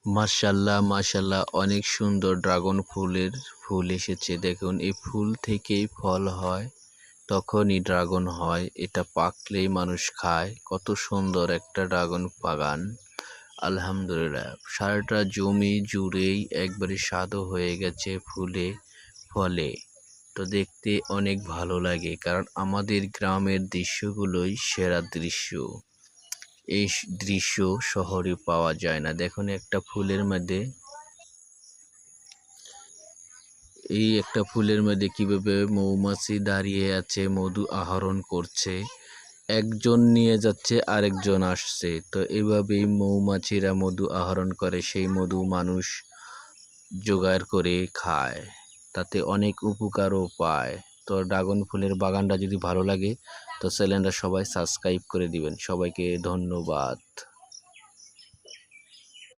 মাশাআল্লাহ মাশাআল্লাহ, অনেক সুন্দর ড্রাগন ফুলের ফুল এসেছে। দেখুন, এই ফুল থেকেই ফল হয়, তখনই ড্রাগন হয়। এটা পাকলেই মানুষ খায়। কত সুন্দর একটা ড্রাগন বাগান। আলহামদুলিল্লাহ, সারাটা জমি জুড়েই একবারে স্বাদু হয়ে গেছে ফুলে ফলে। তো দেখতে অনেক ভালো লাগে, কারণ আমাদের গ্রামের দৃশ্যগুলোই সেরা দৃশ্য। এই দৃশ্য শহরে পাওয়া যায় না। দেখুন, একটা ফুলের মধ্যে কিভাবে মৌমাছি দাঁড়িয়ে আছে, মধু আহরণ করছে। একজন নিয়ে যাচ্ছে, আরেকজন আসছে। তো এভাবেই মৌমাছিরা মধু আহরণ করে, সেই মধু মানুষ জোগাড় করে খায়, তাতে অনেক উপকারও পায়। তো ড্রাগন ফুলের বাগানটা যদি ভালো লাগে, তো চ্যানেলটা সবাই সাবস্ক্রাইব করে দিবেন। সবাইকে ধন্যবাদ।